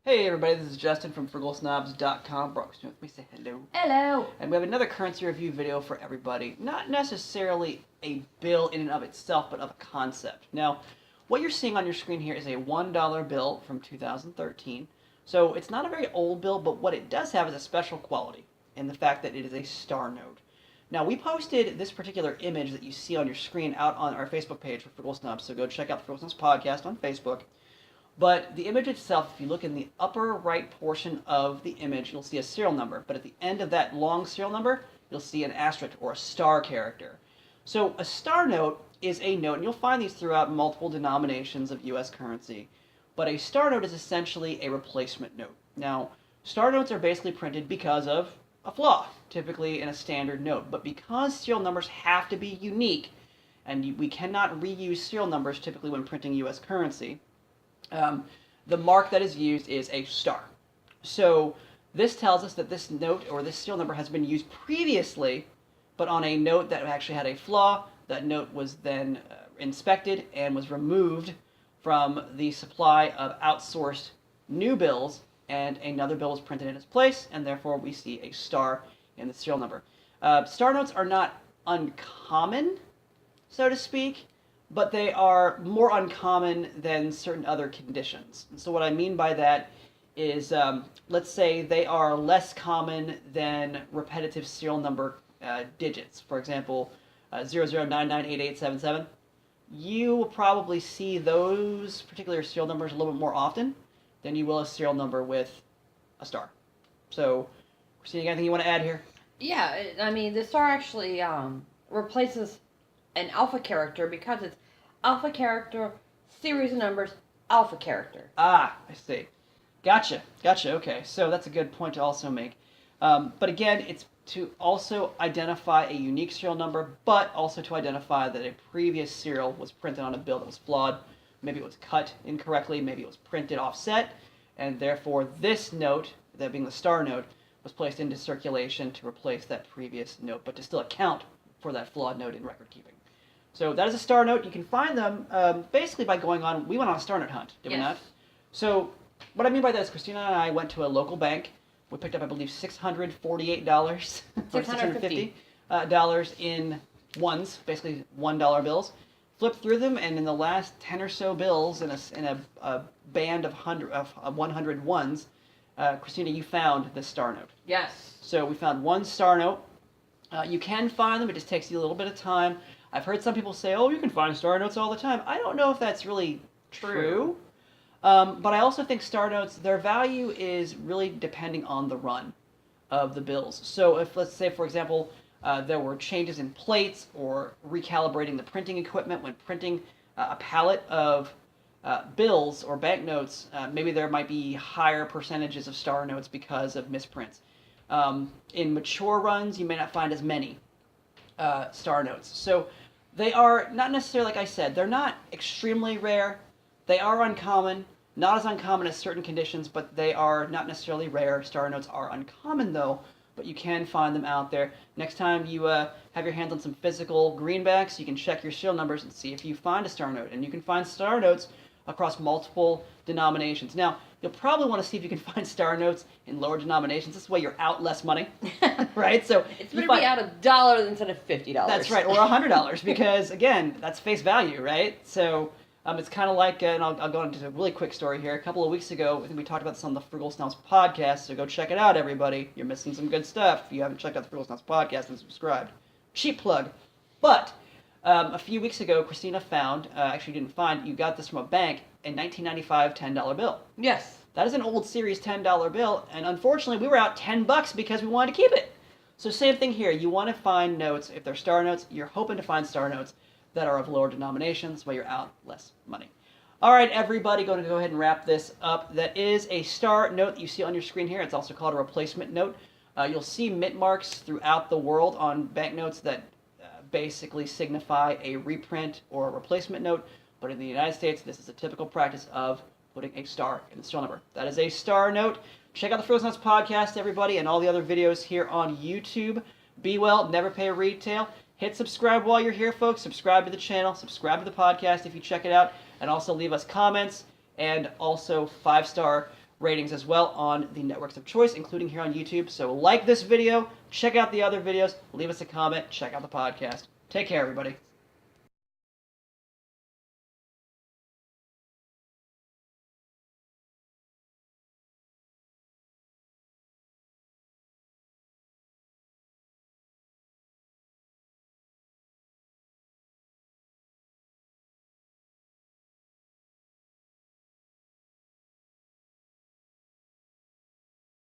Hey everybody, this is Justin from FrugalSnobs.com. Brock's with me, say hello. Hello. And we have another currency review video for everybody. Not necessarily a bill in and of itself, but of a concept. Now, what you're seeing on your screen here is a $1 bill from 2013. So it's not a very old bill, but what it does have is a special quality in the fact that it is a star note. Now, we posted this particular image that you see on your screen out on our Facebook page for Frugal Snobs, so go check out the Frugal Snobs podcast on Facebook. But the image itself, if you look in the upper right portion of the image, you'll see a serial number. But at the end of that long serial number, you'll see an asterisk or a star character. So a star note is a note, and you'll find these throughout multiple denominations of U.S. currency. But a star note is essentially a replacement note. Now, star notes are basically printed because of a flaw, typically in a standard note. But because serial numbers have to be unique, and we cannot reuse serial numbers typically when printing U.S. currency, the mark that is used is a star. So this tells us that this note or this serial number has been used previously, but on a note that actually had a flaw. That note was then inspected and was removed from the supply of outsourced new bills, and another bill was printed in its place, and therefore we see a star in the serial number. Star notes are not uncommon, so to speak, but they are more uncommon than certain other conditions. And so what I mean by that is, let's say they are less common than repetitive serial number digits. For example, 00998877. You will probably see those particular serial numbers a little bit more often than you will a serial number with a star. So, Christina, anything you want to add here? Yeah, I mean, the star actually replaces an alpha character because it's alpha character, series of numbers, alpha character. Ah, I see. Gotcha. Okay, so that's a good point to also make. But again, it's to also identify a unique serial number, but also to identify that a previous serial was printed on a bill that was flawed. Maybe it was cut incorrectly, maybe it was printed offset, and therefore this note, that being the star note, was placed into circulation to replace that previous note, but to still account for that flawed note in record keeping. So that is a star note. You can find them basically by going on. We went on a star note hunt, did we not? So what I mean by that is Christina and I went to a local bank. We picked up, I believe, $648 or $650 in ones, basically $1 bills. Flipped through them, and in the last 10 or so bills in a band of 100 ones, Christina, you found the star note. Yes. So we found one star note. You can find them. It just takes you a little bit of time. I've heard some people say, oh, you can find star notes all the time. I don't know if that's really true. But I also think star notes, their value is really depending on the run of the bills. So if, let's say, for example, there were changes in plates or recalibrating the printing equipment when printing a pallet of bills or banknotes, maybe there might be higher percentages of star notes because of misprints. In mature runs, you may not find as many star notes. So they are not necessarily, like I said, they're not extremely rare. They are uncommon, not as uncommon as certain conditions, but they are not necessarily rare. Star notes are uncommon though, but you can find them out there. Next time you have your hands on some physical greenbacks, you can check your serial numbers and see if you find a star note. And you can find star notes across multiple denominations. Now, you'll probably want to see if you can find star notes in lower denominations. This way you're out less money, right? So it's going to be out $1 instead of $50. That's right, or $100, because, again, that's face value, right? So it's kind of like, and I'll go into a really quick story here. A couple of weeks ago, I think we talked about this on the Frugal Snobs podcast, so go check it out, everybody. You're missing some good stuff if you haven't checked out the Frugal Snobs podcast and subscribed. Cheap plug. But a few weeks ago, Christina found, actually didn't find, you got this from a bank, a 1995 $10 bill. Yes. That is an old series $10 bill, and unfortunately we were out $10 because we wanted to keep it. So same thing here. You want to find notes, if they're star notes, you're hoping to find star notes that are of lower denominations, while you're out less money. All right, everybody, going to go ahead and wrap this up. That is a star note that you see on your screen here. It's also called a replacement note. You'll see mint marks throughout the world on banknotes that basically signify a reprint or a replacement note, but in the United States, this is a typical practice of putting a star in the serial number. That is a star note. Check out the Frugal Snobs podcast, everybody, and all the other videos here on YouTube. Be well, never pay retail. Hit subscribe while you're here, folks. Subscribe to the channel. Subscribe to the podcast if you check it out. And also leave us comments and also 5-star ratings as well on the networks of choice, including here on YouTube. So like this video, check out the other videos, leave us a comment, check out the podcast. Take care, everybody.